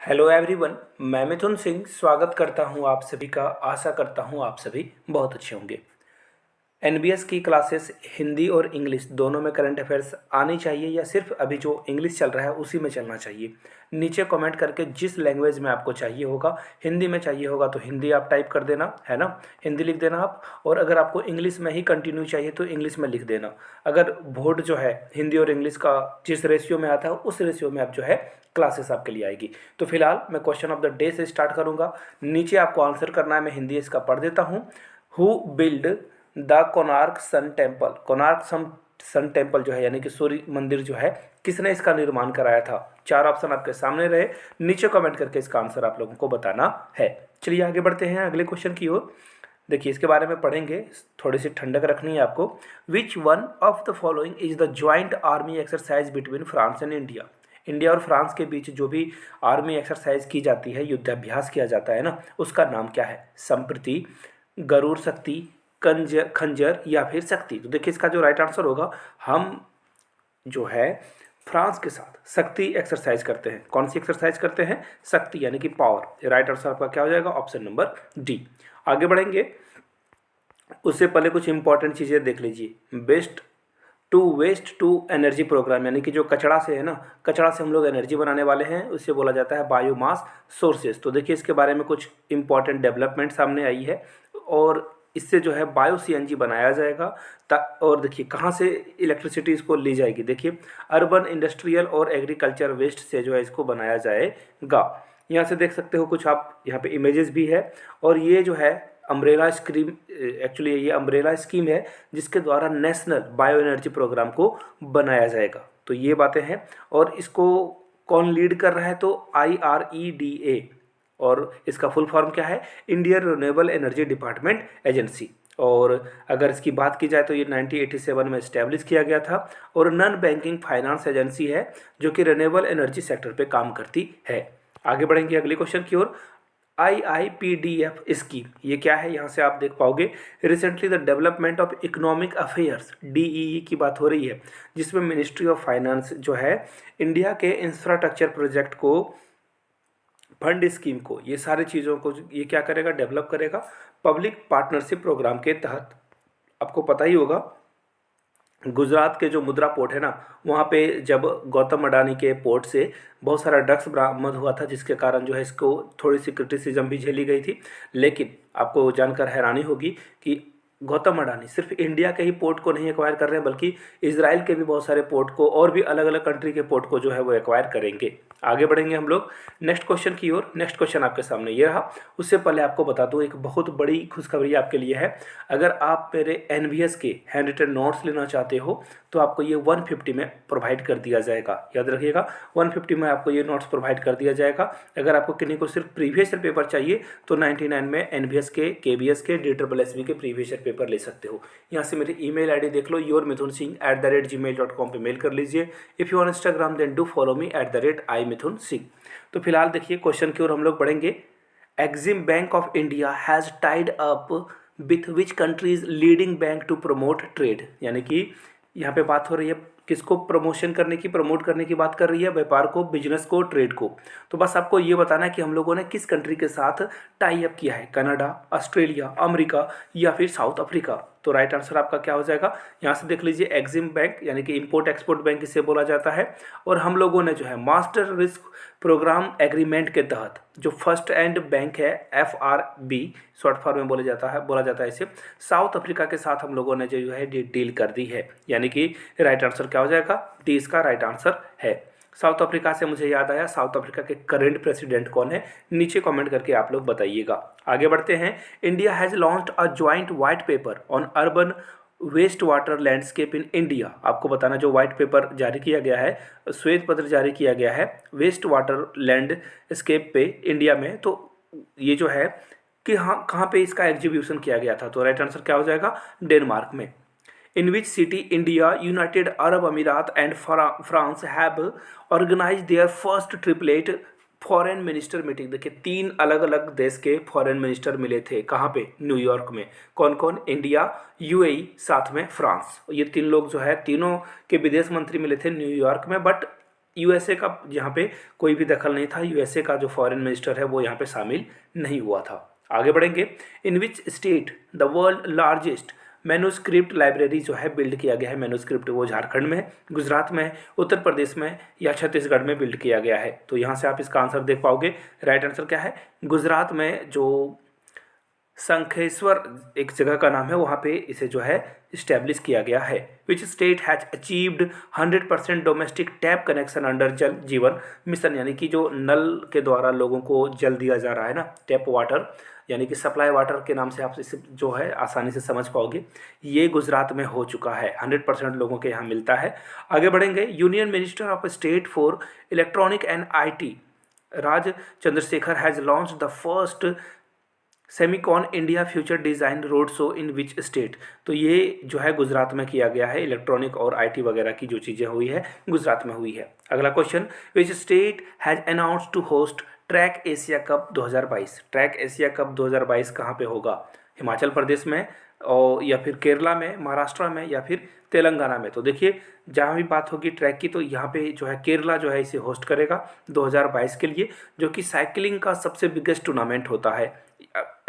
Hello everyone. मैं मिथुन सिंह स्वागत करता हूं आप सभी का। आशा करता हूं आप सभी बहुत अच्छे होंगे। एनबीएस की क्लासेस हिंदी और इंग्लिश दोनों में करंट अफेयर्स आनी चाहिए या सिर्फ अभी जो इंग्लिश चल रहा है उसी में चलना चाहिए। नीचे कमेंट करके जिस लैंग्वेज में आपको चाहिए होगा, हिंदी में चाहिए होगा तो हिंदी आप टाइप कर देना, है ना। हिंदी लिख देना आप। और अगर आपको इंग्लिश में ही कंटिन्यू चाहिए तो इंग्लिश में लिख देना। अगर बोर्ड जो है हिंदी और इंग्लिश का जिस रेशियो में आता है उस रेशियो में आप जो है क्लासेस आपके लिए आएगी। तो फिलहाल मैं क्वेश्चन ऑफ द डे से स्टार्ट करूंगा। नीचे आपको आंसर करना है, मैं हिंदी इसका पढ़ देता हूँ। Who build the Konark sun temple. Konark sun temple जो है यानी कि सूर्य मंदिर जो है, किसने इसका निर्माण कराया था? चार ऑप्शन आपके सामने रहे, नीचे कमेंट करके इसका आंसर आप लोगों को बताना है। चलिए आगे बढ़ते हैं अगले क्वेश्चन की ओर। देखिए इसके बारे में पढ़ेंगे, थोड़ी सी ठंडक रखनी है आपको। Which one of the following is the joint army exercise between France and India. India और फ्रांस के बीच जो भी आर्मी एक्सरसाइज की जाती है, युद्धाभ्यास किया जाता है ना, उसका नाम क्या है? संप्रति, गरुड़ शक्ति, खंजर या फिर शक्ति। तो देखिए इसका जो राइट आंसर होगा, हम जो है फ्रांस के साथ शक्ति एक्सरसाइज करते हैं। कौन सी एक्सरसाइज करते हैं? शक्ति यानी कि पावर। राइट आंसर आपका क्या हो जाएगा? Option number D. आगे बढ़ेंगे उससे पहले कुछ इंपॉर्टेंट चीज़ें देख लीजिए। वेस्ट टू एनर्जी प्रोग्राम यानी कि जो कचरा से है ना, कचरा से हम लोग एनर्जी बनाने वाले हैं, उससे बोला जाता है बायोमास सोर्सेज। तो देखिए इसके बारे में कुछ इंपॉर्टेंट डेवलपमेंट सामने आई है और इससे जो है बायो सीएनजी बनाया जाएगा। और देखिए कहाँ से इलेक्ट्रिसिटी इसको ली जाएगी। देखिए अर्बन, इंडस्ट्रियल और एग्रीकल्चर वेस्ट से जो है इसको बनाया जाएगा। यहाँ से देख सकते हो कुछ आप, यहाँ पे इमेजेस भी है। और ये जो है अम्ब्रेला स्कीम, एक्चुअली ये अम्ब्रेला स्कीम है जिसके द्वारा नेशनल बायो एनर्जी प्रोग्राम को बनाया जाएगा। तो ये बातें हैं। और इसको कौन लीड कर रहा है? तो IREDA। और इसका फुल फॉर्म क्या है? Indian renewable energy department agency. और अगर इसकी बात की जाए तो ये 1987 में इस्टेब्लिश किया गया था और नॉन बैंकिंग फाइनेंस एजेंसी है जो कि रिन्यूएबल एनर्जी सेक्टर पे काम करती है। आगे बढ़ेंगे अगले क्वेश्चन की ओर। IIPDF स्कीम ये क्या है? यहाँ से आप देख पाओगे recently the development of economic affairs, DEE की बात हो रही है, जिसमें मिनिस्ट्री ऑफ फाइनेंस जो है इंडिया के इंफ्रास्ट्रक्चर प्रोजेक्ट को, फंड स्कीम को, ये सारी चीज़ों को ये क्या करेगा? डेवलप करेगा पब्लिक पार्टनरशिप प्रोग्राम के तहत। आपको पता ही होगा गुजरात के जो मुद्रा पोर्ट है ना, वहाँ पे जब गौतम अडानी के पोर्ट से बहुत सारा ड्रग्स बरामद हुआ था, जिसके कारण जो है इसको थोड़ी सी क्रिटिसिज्म भी झेली गई थी। लेकिन आपको जानकर हैरानी होगी कि गौतम अडानी सिर्फ इंडिया के ही पोर्ट को नहीं एक्वायर कर रहे हैं, बल्कि इजराइल के भी बहुत सारे पोर्ट को और भी अलग अलग कंट्री के पोर्ट को जो है वो एक्वायर करेंगे। आगे बढ़ेंगे हम लोग नेक्स्ट क्वेश्चन की ओर। नेक्स्ट क्वेश्चन आपके सामने ये रहा। उससे पहले आपको बता दूं एक बहुत बड़ी खुशखबरी आपके लिए है। अगर आप मेरे एनवीएस के हैंड रिटन नोट्स लेना चाहते हो तो आपको ये 150 में प्रोवाइड कर दिया जाएगा। याद रखिएगा 150 में आपको ये नोट्स प्रोवाइड कर दिया जाएगा। अगर आपको किन्हीं को सिर्फ प्रीवियस ईयर पेपर चाहिए तो 99 में एनवीएस के, केबीएस के, DSSB के प्रीवियस ईयर पेपर ले सकते हो। यहाँ से मेरी ईमेल आईडी देख लो, yourmithunsingh@gmail.com पे मेल कर लीजिए। If you on Instagram then do follow me @imithunsingh। तो फिलहाल देखिए क्वेश्चन की ओर हम लोग बढ़ेंगे। Exim bank of India has tied up with which countries leading bank to promote trade. यानी कि यहाँ पे बात हो रही है किसको प्रमोशन करने की, प्रमोट करने की बात कर रही है? व्यापार को, बिजनेस को, ट्रेड को। तो बस आपको ये बताना है कि हम लोगों ने किस कंट्री के साथ टाई अप किया है, कनाडा, ऑस्ट्रेलिया, अमेरिका या फिर साउथ अफ्रीका। तो राइट आंसर आपका क्या हो जाएगा? यहाँ से देख लीजिए एक्सिम बैंक यानी कि इंपोर्ट एक्सपोर्ट बैंक इसे बोला जाता है। और हम लोगों ने जो है मास्टर रिस्क प्रोग्राम एग्रीमेंट के तहत जो फर्स्ट एंड बैंक है, FRB शॉर्ट फॉर्म में बोला जाता है इसे, साउथ अफ्रीका के साथ हम लोगों ने जो है डील कर दी है। यानी कि राइट आंसर क्या हो जाएगा? डी इसका राइट आंसर है। साउथ अफ्रीका से मुझे याद आया, साउथ अफ्रीका के करंट प्रेसिडेंट कौन है? नीचे कमेंट करके आप लोग बताइएगा। आगे बढ़ते हैं। India has launched a joint white paper on urban waste water landscape in India. आपको बताना जो व्हाइट पेपर जारी किया गया है, श्वेत पत्र जारी किया गया है वेस्ट वाटर लैंडस्केप पे इंडिया में, तो ये जो है कि हाँ कहाँ पे इसका एग्जीब्यूशन किया गया था? तो राइट आंसर क्या हो जाएगा? डेनमार्क में। In which city India, United Arab Emirates and France have organise their first triplet foreign minister meeting. देखिए 3 अलग अलग देश के फॉरेन मिनिस्टर मिले थे। कहाँ पे? न्यूयॉर्क में। कौन कौन? इंडिया, UAE, साथ में फ्रांस। ये 3 लोग जो है, तीनों के विदेश मंत्री मिले थे न्यूयॉर्क में। बट यूएसए का यहाँ पे कोई भी दखल नहीं था, यूएसए का जो फॉरेन मिनिस्टर है वो यहाँ पे शामिल नहीं हुआ था। आगे बढ़ेंगे। In which state the world largest manuscript library जो है बिल्ड किया गया है। मैन्युस्क्रिप्ट वो झारखंड में है, गुजरात में है, उत्तर प्रदेश में या छत्तीसगढ़ में बिल्ड किया गया है। तो यहाँ से आप इसका आंसर देख पाओगे। राइट आंसर क्या है? गुजरात में जो शंखेश्वर एक जगह का नाम है, वहाँ पे इसे जो है इस्टेब्लिश किया गया है। विच state has achieved 100% domestic tap connection under जल जीवन मिशन, यानी कि जो नल के द्वारा लोगों को जल दिया जा रहा है ना, टैप वाटर यानी कि सप्लाई वाटर के नाम से आप इसे जो है आसानी से समझ पाओगे। ये गुजरात में हो चुका है, 100% लोगों के यहाँ मिलता है। आगे बढ़ेंगे। Union minister of state for electronic and IT Raj Chandrashekhar has launch the first Semicon India future design road show in which state. तो ये जो है गुजरात में किया गया है। इलेक्ट्रॉनिक और IT वगैरह की जो चीज़ें हुई है गुजरात में हुई है। अगला question. Which state has announce to host track Asia cup 2022। Track Asia cup 2022 कहाँ पे होगा? हिमाचल प्रदेश में और या फिर केरला में, महाराष्ट्र में या फिर तेलंगाना में। तो देखिए जहाँ भी बात होगी ट्रैक की तो यहाँ पे जो है केरला जो है इसे होस्ट करेगा 2022 के लिए, जो कि साइकिलिंग का सबसे बिगेस्ट टूर्नामेंट होता है।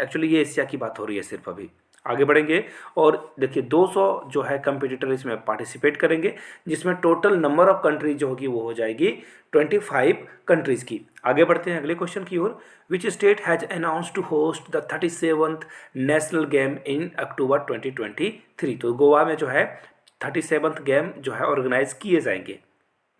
एक्चुअली ये एशिया की बात हो रही है सिर्फ अभी। आगे बढ़ेंगे और देखिए 200 जो है कंपटीटर इसमें पार्टिसिपेट करेंगे, जिसमें टोटल नंबर ऑफ कंट्रीज जो होगी वो हो जाएगी 25 कंट्रीज की। आगे बढ़ते हैं अगले क्वेश्चन की ओर। Which state has announce to host the 37th national game in October 2023। तो गोवा में जो है 37th गेम जो है ऑर्गेनाइज किए जाएंगे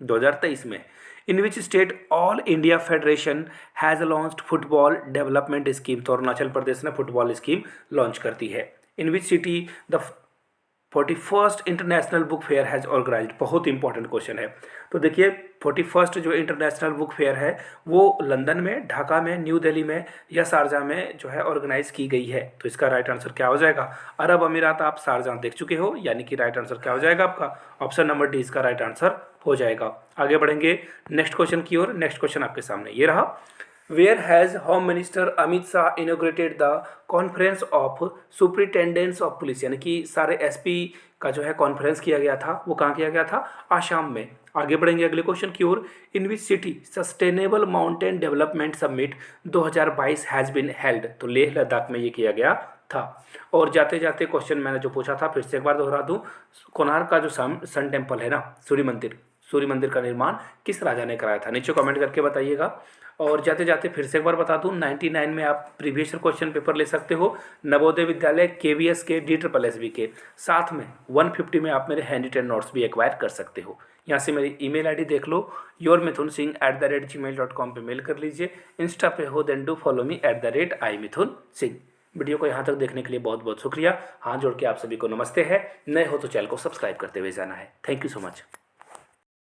2023 में। In which state all India federation has launched football development scheme. तो अरुणाचल प्रदेश ने फुटबॉल स्कीम लॉन्च करती है। In which city the 41st international book fair has organised. बहुत इंपॉर्टेंट क्वेश्चन है। तो देखिए 41st जो इंटरनेशनल बुक फेयर है वो लंदन में, ढाका में, न्यू दिल्ली में या शारजाह में जो है ऑर्गेनाइज की गई है। तो इसका राइट आंसर क्या हो जाएगा? अरब अमीरात आप शारजाह देख चुके हो, यानी कि राइट आंसर क्या हो जाएगा आपका? ऑप्शन नंबर डी इसका राइट आंसर हो जाएगा। आगे बढ़ेंगे नेक्स्ट क्वेश्चन की ओर। नेक्स्ट क्वेश्चन आपके सामने ये रहा। Where has home minister Amit Shah inaugurated the conference of superintendents of police, यानी कि सारे SP का जो है कॉन्फ्रेंस किया गया था, वो कहाँ किया गया था? आसाम में। आगे बढ़ेंगे अगले क्वेश्चन की ओर। In which city sustainable mountain development summit 2022 has been held. तो लेह लद्दाख में ये किया गया था। और जाते जाते क्वेश्चन मैंने जो पूछा था फिर से एक बार दोहरा दूं। कोणार्क का जो सन टेम्पल है ना, सूर्य मंदिर का निर्माण किस राजा ने कराया था? नीचे कमेंट करके बताइएगा। और जाते जाते फिर से एक बार बता दूं, 99 में आप प्रीवियस क्वेश्चन पेपर ले सकते हो, नवोदय विद्यालय, KVS के, DSSB के। साथ में 150 में आप मेरे हैंड रिटन नोट्स भी एक्वायर कर सकते हो। यहाँ से मेरी ईमेल ID देख लो, yourmithunsingh@gmail.com पे मेल कर लीजिए। इंस्टा पे हो then do follow me @imithunsingh। Video को यहाँ तक देखने के लिए बहुत बहुत शुक्रिया। हाथ जोड़ के आप सभी को नमस्ते है। नए हो तो चैनल को सब्सक्राइब करते हुए जाना है। Thank you so much.